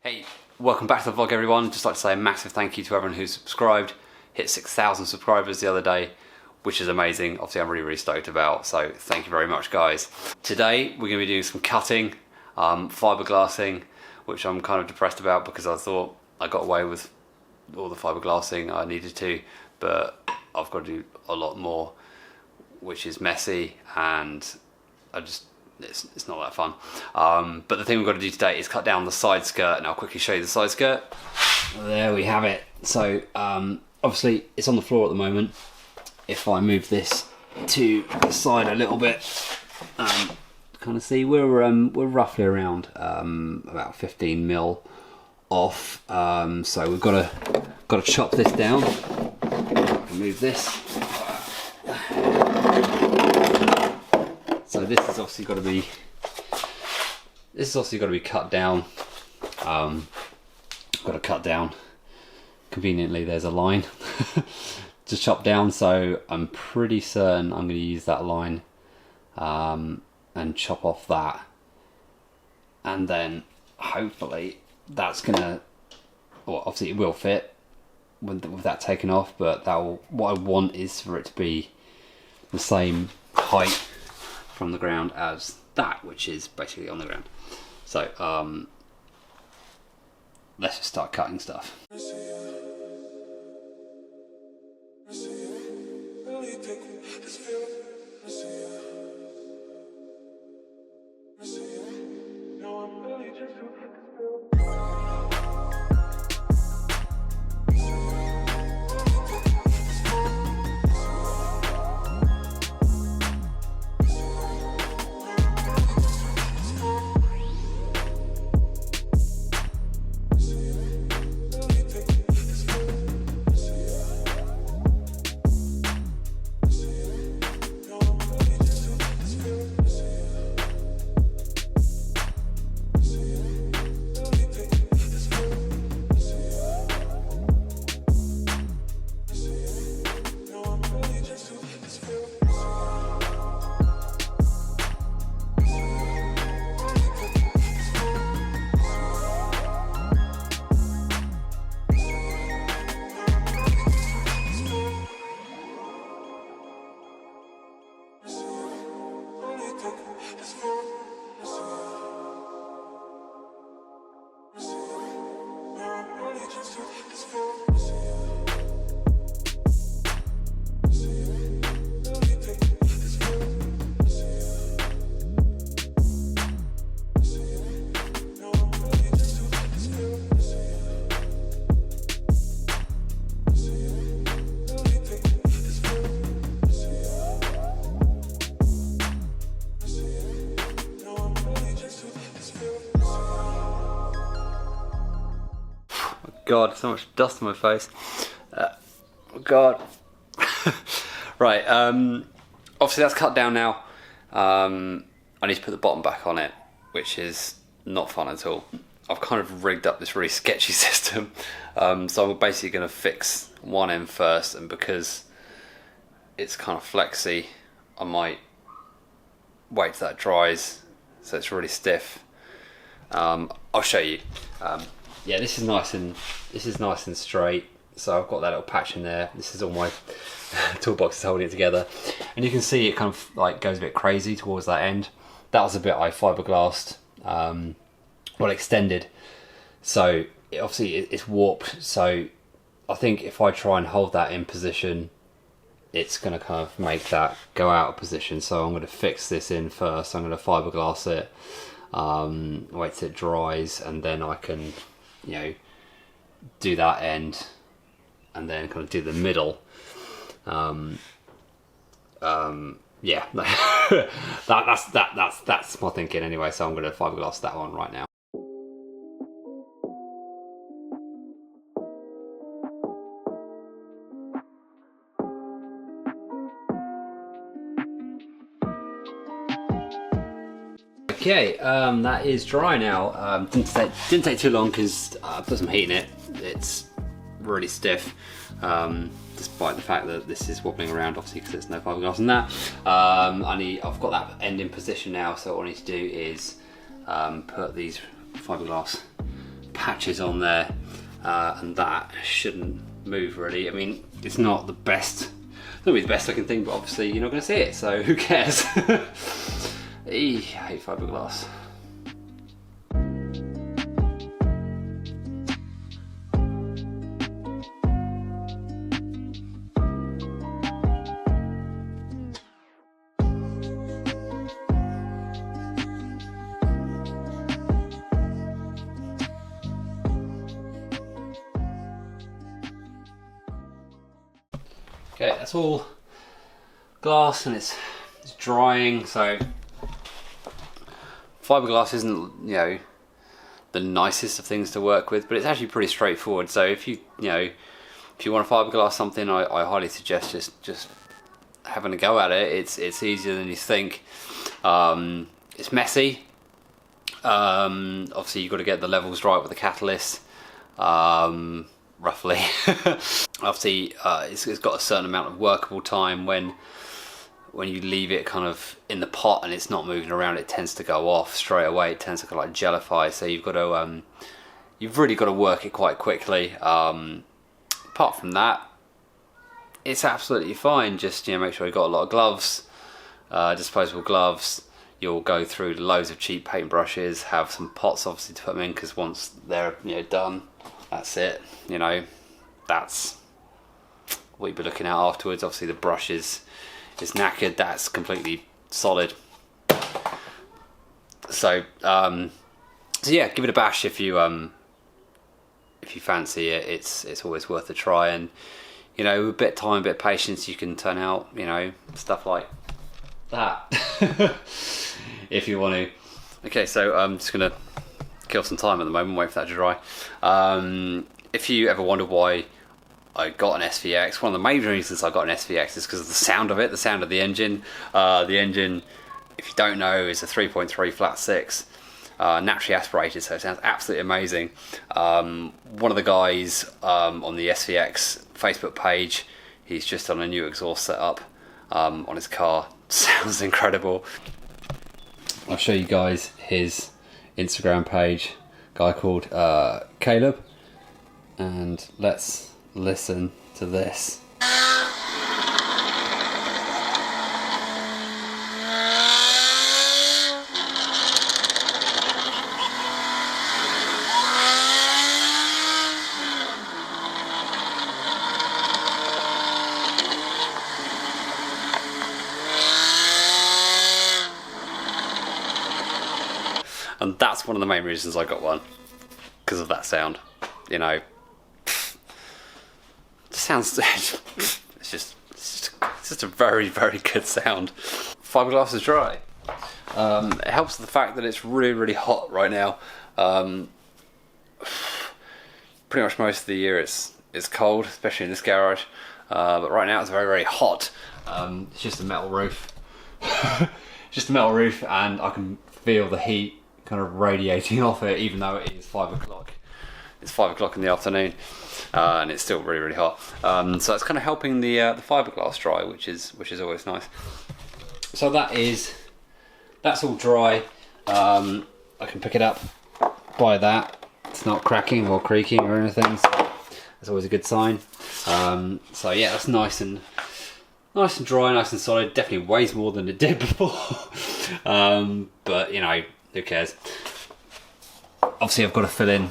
Hey, welcome back to the vlog everyone. Just like to say a massive thank you to everyone who's subscribed. Hit 6,000 subscribers the other day, which is amazing. Obviously I'm really stoked about, so thank you very much guys. Today we're going to be doing some cutting, fiberglassing, which I'm kind of depressed about because I thought I got away with all the fiberglassing I needed to, but I've got to do a lot more, which is messy and it's not that fun. But the thing we've got to do today is cut down the side skirt, and I'll quickly show you the side skirt. There we have it. So obviously it's on the floor at the moment. If I move this to the side a little bit, kind of see we're roughly around about 15 mil off. So we've got to chop this down. Move this. So this has obviously got to be cut down. Got to cut down. Conveniently, there's a line to chop down, so I'm pretty certain I'm going to use that line and chop off that, and then hopefully that's gonna. Well, obviously it will fit with that taken off, but what I want is for it to be the same height from the ground as that, which is basically on the ground. So let's just start cutting stuff. God, so much dust on my face. God. Right, obviously that's cut down now. I need to put the bottom back on it, which is not fun at all. I've kind of rigged up this really sketchy system. So I'm basically going to fix one end first, and because it's kind of flexy, I might wait till that dries so it's really stiff. I'll show you. Yeah, this is nice and straight. So I've got that little patch in there. This is all my toolbox is holding it together, and you can see it kind of like goes a bit crazy towards that end. That was a bit I fiberglassed, well extended. So obviously it's warped. So I think if I try and hold that in position, it's going to kind of make that go out of position. So I'm going to fix this in first. I'm going to fiberglass it, wait till it dries, and then I can, you know, do that end and then kind of do the middle. Yeah, that's my thinking anyway. So I'm going to fiberglass that one right now. Okay, that is dry now. Didn't take too long because I put some heat in it. It's really stiff, despite the fact that this is wobbling around, obviously because there's no fiberglass in that. I've got that end in position now, so what I need to do is put these fiberglass patches on there, and that shouldn't move really. I mean, it's not the best, not really the best looking thing, but obviously you're not going to see it, so who cares? I hate fiberglass. Okay, that's all glass and it's drying, so fiberglass isn't, you know, the nicest of things to work with, but it's actually pretty straightforward. So if you want to fiberglass something, I highly suggest just having a go at it. It's easier than you think. It's messy. Obviously you've got to get the levels right with the catalyst. Roughly. Obviously it's got a certain amount of workable time. When you leave it kind of in the pot and it's not moving around, it tends to go off straight away. It tends to kind of like gellify, so you've got to you've really got to work it quite quickly. Apart from that, it's absolutely fine. Just make sure you've got a lot of gloves, disposable gloves. You'll go through loads of cheap paintbrushes, have some pots obviously to put them in, because once they're done, that's it. That's what you'll be looking at afterwards. Obviously the brush is knackered, that's completely solid. So yeah, give it a bash if you fancy it. It's always worth a try, and with a bit of time, a bit of patience, you can turn out stuff like that. If you want to. Okay, so I'm just gonna kill some time at the moment, wait for that to dry. If you ever wonder why I got an SVX, one of the major reasons I got an SVX is because of the sound of it, the sound of the engine. The engine, if you don't know, is a 3.3 flat 6, naturally aspirated, so it sounds absolutely amazing. One of the guys on the SVX Facebook page, he's just on a new exhaust setup on his car. Sounds incredible. I'll show you guys his Instagram page, guy called Caleb, and let's listen to this. And that's one of the main reasons I got one, because of that sound. It sounds it's just a very, very good sound. Fiberglass is dry. It helps with the fact that it's really, really hot right now. Pretty much most of the year it's cold, especially in this garage. But right now it's very, very hot. It's just a metal roof. Just a metal roof, and I can feel the heat kind of radiating off it, even though it is 5 o'clock. It's 5 o'clock in the afternoon, and it's still really, really hot. So it's kind of helping the fiberglass dry, which is always nice. So that's all dry. I can pick it up by that. It's not cracking or creaking or anything, so that's always a good sign. So yeah, that's nice and dry, nice and solid. Definitely weighs more than it did before. But who cares? Obviously I've got to fill in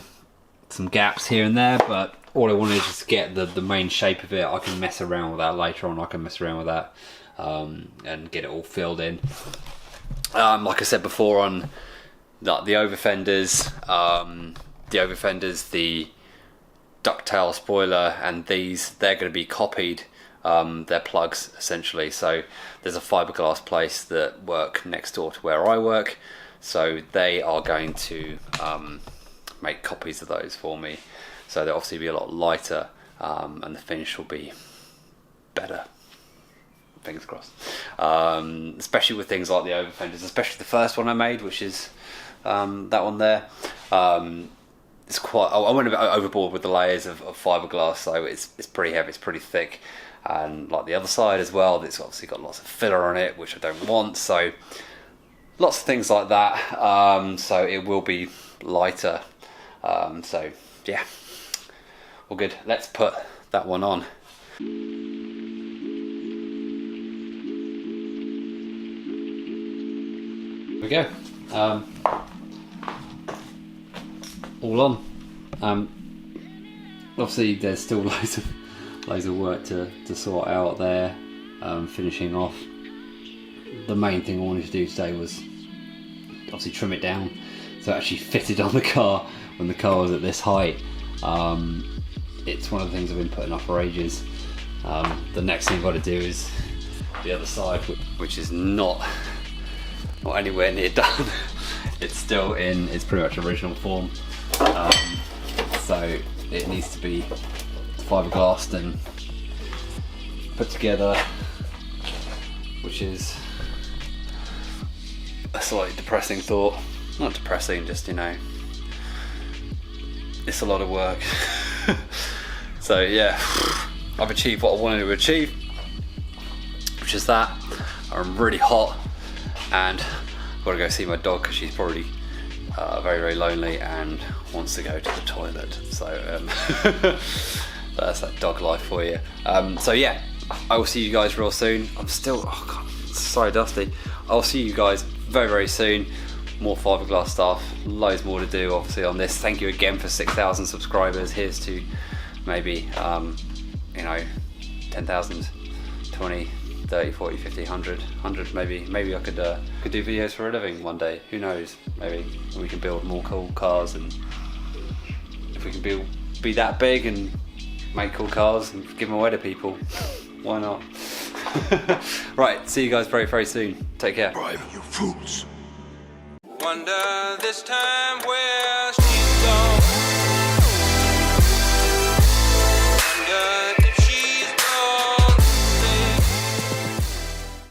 some gaps here and there, but all I wanted is just to get the main shape of it. I can mess around with that later on. I can mess around with that and get it all filled in. Like I said before, on the over fenders, the ducktail spoiler, and they're going to be copied. They're plugs essentially. So there's a fiberglass place that work next door to where I work. So they are going to make copies of those for me. So they'll obviously be a lot lighter, and the finish will be better. Fingers crossed. Especially with things like the over fenders, especially the first one I made, which is that one there. It's quite. I went a bit overboard with the layers of fiberglass, so it's pretty heavy, it's pretty thick, and like the other side as well, it's obviously got lots of filler on it, which I don't want. So lots of things like that. So it will be lighter. So yeah, all good. Let's put that one on. Here we go. All on. Obviously there's still loads of work to sort out there. Finishing off. The main thing I wanted to do today was obviously trim it down so it actually fitted on the car when the car was at this height. It's one of the things I've been putting off for ages. The next thing I've got to do is the other side, which is not anywhere near done. It's still in its pretty much original form, so it needs to be fiberglassed and put together, which is a slightly depressing thought. Not depressing, just, you know, it's a lot of work. So yeah, I've achieved what I wanted to achieve, which is that. I'm really hot and I've got to go see my dog because she's probably very, very lonely and wants to go to the toilet. So that's that dog life for you. So yeah, I will see you guys real soon. I'm still, oh God, it's so dusty. I'll see you guys very, very soon. More fiberglass stuff, loads more to do obviously on this. Thank you again for 6,000 subscribers. Here's to maybe, you know, 10,000, 20, 30, 40, 50, 100 maybe. Maybe I could do videos for a living one day. Who knows? Maybe we can build more cool cars, and if we can be that big and make cool cars and give them away to people, why not? Right, see you guys very, very soon. Take care. Bribe, you fools. Wonder this time where